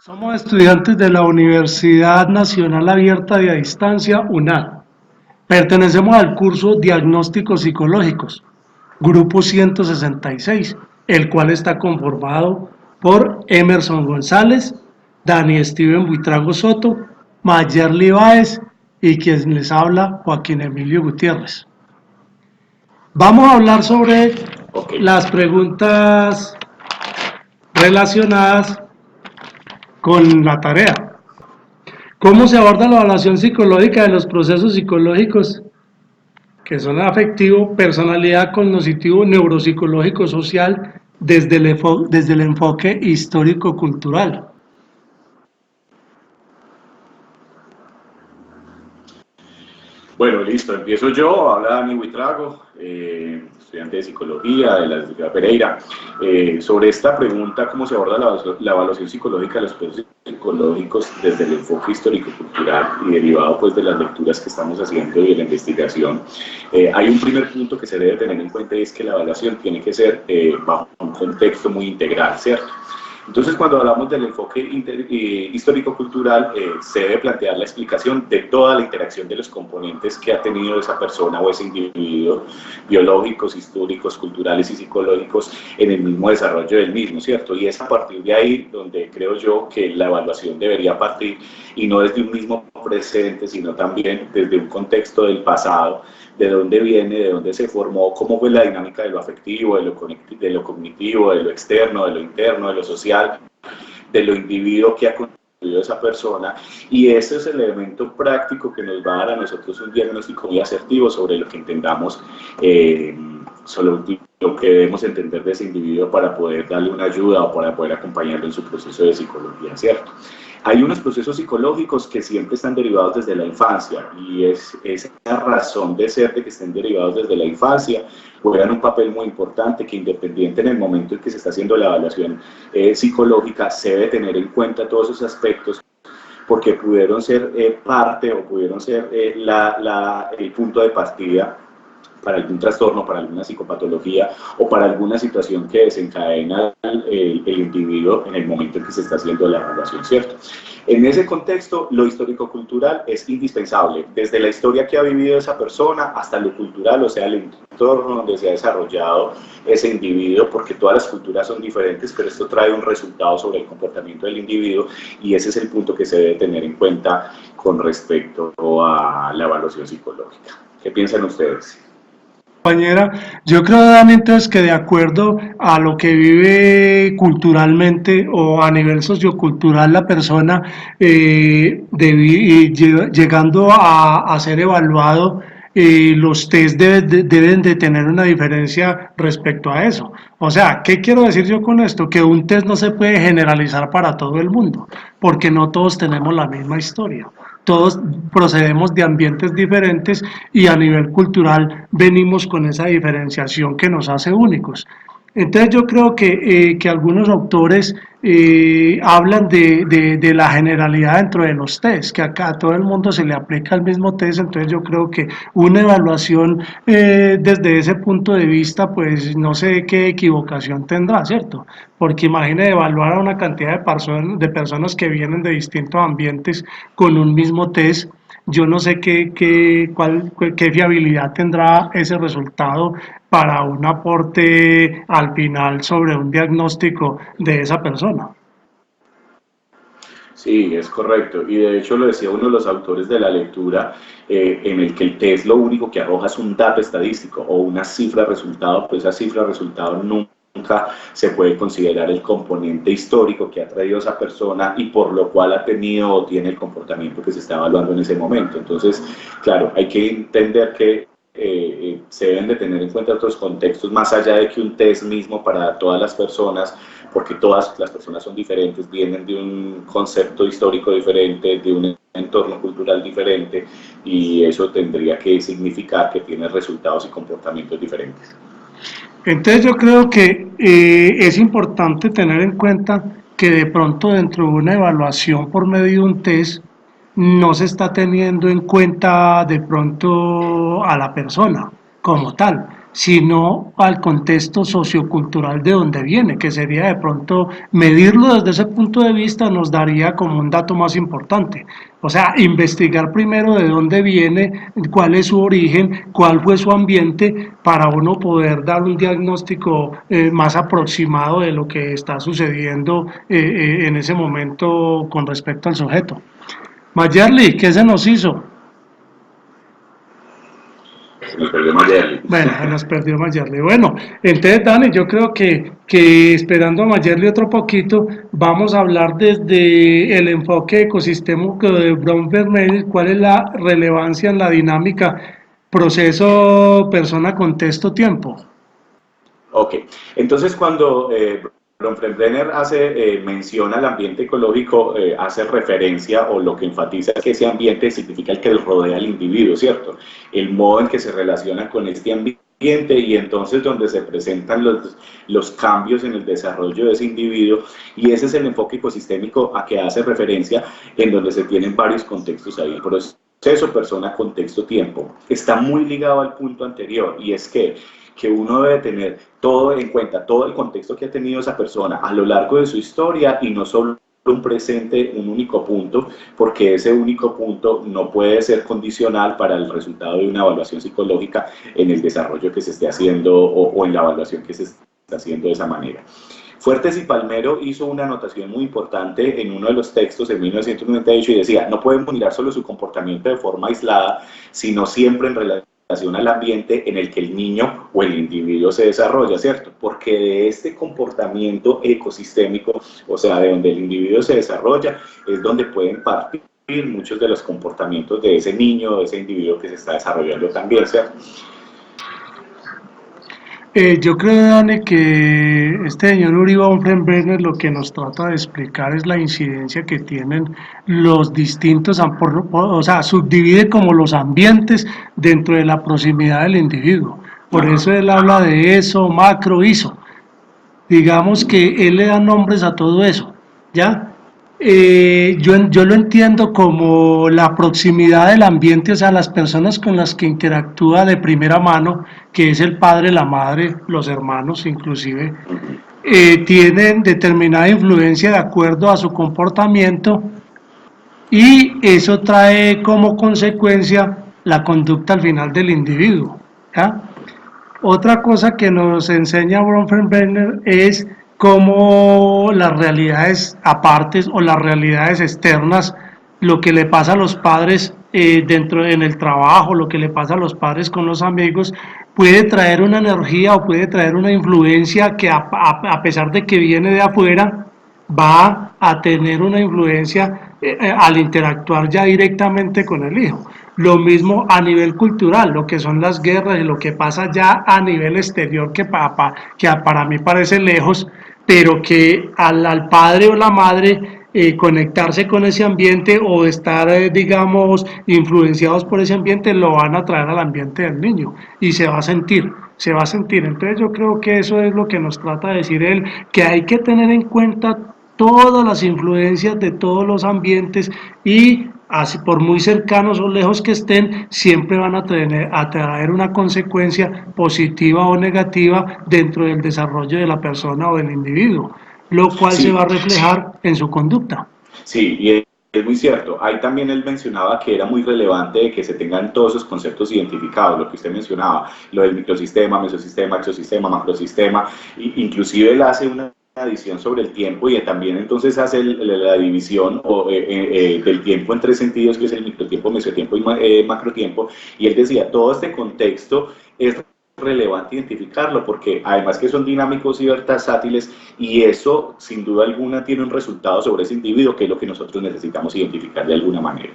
Somos estudiantes de la Universidad Nacional Abierta de a Distancia, UNAD. Pertenecemos al curso Diagnósticos Psicológicos, grupo 166, el cual está conformado por Emerson González, Dani Steven Buitrago Soto, Mayerly Báez y quien les habla, Joaquín Emilio Gutiérrez. Vamos a hablar sobre Ok. las preguntas relacionadas con la tarea. ¿Cómo se aborda la evaluación psicológica de los procesos psicológicos que son afectivo, personalidad, cognitivo, neuropsicológico, social, desde el enfoque histórico-cultural? Bueno, listo, empiezo yo. Habla Dani Buitrago, estudiante de psicología de la Universidad Pereira. Sobre esta pregunta, ¿cómo se aborda la evaluación psicológica de los procesos psicológicos desde el enfoque histórico-cultural y derivado pues de las lecturas que estamos haciendo y de la investigación? Hay un primer punto que se debe tener en cuenta y es que la evaluación tiene que ser bajo un contexto muy integral, ¿cierto? Entonces, cuando hablamos del enfoque histórico-cultural, se debe plantear la explicación de toda la interacción de los componentes que ha tenido esa persona o ese individuo, biológicos, históricos, culturales y psicológicos, en el mismo desarrollo del mismo, ¿cierto? Y es a partir de ahí donde creo yo que la evaluación debería partir, y no desde un mismo presente, sino también desde un contexto del pasado, de dónde viene, de dónde se formó, cómo fue la dinámica de lo afectivo, de lo cognitivo, de lo externo, de lo interno, de lo social, de lo individuo que ha construido esa persona, y ese es el elemento práctico que nos va a dar a nosotros un diagnóstico muy asertivo sobre lo que entendamos, sobre lo que debemos entender de ese individuo para poder darle una ayuda o para poder acompañarlo en su proceso de psicología, ¿cierto? Hay unos procesos psicológicos que siempre están derivados desde la infancia, y es esa razón de ser de que estén derivados desde la infancia juegan un papel muy importante, que independiente en el momento en que se está haciendo la evaluación psicológica, se debe tener en cuenta todos esos aspectos, porque pudieron ser parte o pudieron ser el punto de partida para algún trastorno, para alguna psicopatología o para alguna situación que desencadena el individuo en el momento en que se está haciendo la evaluación, ¿cierto? En ese contexto, lo histórico-cultural es indispensable, desde la historia que ha vivido esa persona hasta lo cultural, o sea, el entorno donde se ha desarrollado ese individuo, porque todas las culturas son diferentes, pero esto trae un resultado sobre el comportamiento del individuo, y ese es el punto que se debe tener en cuenta con respecto a la evaluación psicológica. ¿Qué piensan ustedes? Compañera, yo creo, Dani, entonces que de acuerdo a lo que vive culturalmente o a nivel sociocultural la persona, llegando a ser evaluado, los test deben de tener una diferencia respecto a eso. O sea, ¿qué quiero decir yo con esto? Que un test no se puede generalizar para todo el mundo, porque no todos tenemos la misma historia. Todos procedemos de ambientes diferentes y a nivel cultural venimos con esa diferenciación que nos hace únicos. Entonces yo creo que algunos autores hablan de la generalidad dentro de los test, que acá a todo el mundo se le aplica el mismo test. Entonces yo creo que una evaluación desde ese punto de vista, pues no sé qué equivocación tendrá, ¿cierto? Porque imagine evaluar a una cantidad de personas que vienen de distintos ambientes con un mismo test. Yo no sé qué fiabilidad tendrá ese resultado para un aporte al final sobre un diagnóstico de esa persona. Sí, es correcto. Y de hecho lo decía uno de los autores de la lectura, en el que el test lo único que arroja es un dato estadístico o una cifra resultado, pues esa cifra resultado nunca se puede considerar el componente histórico que ha traído esa persona y por lo cual ha tenido o tiene el comportamiento que se está evaluando en ese momento. Entonces, claro, hay que entender que se deben de tener en cuenta otros contextos más allá de que un test mismo para todas las personas, porque todas las personas son diferentes, vienen de un concepto histórico diferente, de un entorno cultural diferente, y eso tendría que significar que tiene resultados y comportamientos diferentes. Entonces yo creo que es importante tener en cuenta que de pronto dentro de una evaluación por medio de un test no se está teniendo en cuenta de pronto a la persona como tal, sino al contexto sociocultural de donde viene, que sería de pronto medirlo desde ese punto de vista nos daría como un dato más importante. O sea, investigar primero de dónde viene, cuál es su origen, cuál fue su ambiente, para uno poder dar un diagnóstico más aproximado de lo que está sucediendo en ese momento con respecto al sujeto. Mayerly, ¿qué se nos hizo? Se nos perdió Mayerly. Bueno, se nos perdió Mayerly. Bueno, entonces, Dani, yo creo que esperando a Mayerly otro poquito, vamos a hablar desde el enfoque ecosistémico de Brown-Forman, cuál es la relevancia en la dinámica proceso, persona, contexto, tiempo. Ok, entonces cuando Bronfenbrenner menciona el ambiente ecológico, hace referencia o lo que enfatiza es que ese ambiente significa el que rodea al individuo, ¿cierto? El modo en que se relaciona con este ambiente y entonces donde se presentan los cambios en el desarrollo de ese individuo, y ese es el enfoque ecosistémico a que hace referencia, en donde se tienen varios contextos ahí. Por proceso, persona, contexto, tiempo. Está muy ligado al punto anterior, y es que uno debe tener todo en cuenta, todo el contexto que ha tenido esa persona a lo largo de su historia y no solo un presente, un único punto, porque ese único punto no puede ser condicional para el resultado de una evaluación psicológica en el desarrollo que se esté haciendo o en la evaluación que se está haciendo de esa manera. Fuertes y Palmero hizo una anotación muy importante en uno de los textos en 1998 y decía, no podemos mirar solo su comportamiento de forma aislada, sino siempre en relación al ambiente en el que el niño o el individuo se desarrolla, ¿cierto? Porque de este comportamiento ecosistémico, o sea, de donde el individuo se desarrolla, es donde pueden partir muchos de los comportamientos de ese niño, de ese individuo que se está desarrollando también, ¿cierto? Yo creo, Dani, que este señor Uri von Fremberger lo que nos trata de explicar es la incidencia que tienen los distintos, o sea, subdivide como los ambientes dentro de la proximidad del individuo. Por eso él habla de eso, macro, iso. Digamos que él le da nombres a todo eso, ¿ya? Yo lo entiendo como la proximidad del ambiente, o sea, las personas con las que interactúa de primera mano, que es el padre, la madre, los hermanos inclusive, tienen determinada influencia de acuerdo a su comportamiento y eso trae como consecuencia la conducta al final del individuo, ¿ya? Otra cosa que nos enseña Bronfenbrenner es cómo las realidades apartes o las realidades externas, lo que le pasa a los padres dentro en el trabajo, lo que le pasa a los padres con los amigos, puede traer una energía o puede traer una influencia que a pesar de que viene de afuera, va a tener una influencia al interactuar ya directamente con el hijo. Lo mismo a nivel cultural, lo que son las guerras y lo que pasa ya a nivel exterior, que para mí parece lejos, pero que al padre o la madre conectarse con ese ambiente o estar, digamos, influenciados por ese ambiente, lo van a traer al ambiente del niño y se va a sentir. Se va a sentir. Entonces yo creo que eso es lo que nos trata de decir él, que hay que tener en cuenta todas las influencias de todos los ambientes y así por muy cercanos o lejos que estén, siempre van a traer una consecuencia positiva o negativa dentro del desarrollo de la persona o del individuo, lo cual se va a Sí, reflejar en su conducta. sí, y es muy cierto. Ahí también él mencionaba que era muy relevante que se tengan todos esos conceptos identificados, lo que usted mencionaba, lo del microsistema, mesosistema, exosistema, macrosistema, inclusive él hace una adición sobre el tiempo y también entonces hace la división del tiempo en tres sentidos, que es el microtiempo, mesotiempo y macrotiempo, y él decía, todo este contexto es relevante identificarlo porque además que son dinámicos y versátiles y eso sin duda alguna tiene un resultado sobre ese individuo que es lo que nosotros necesitamos identificar de alguna manera.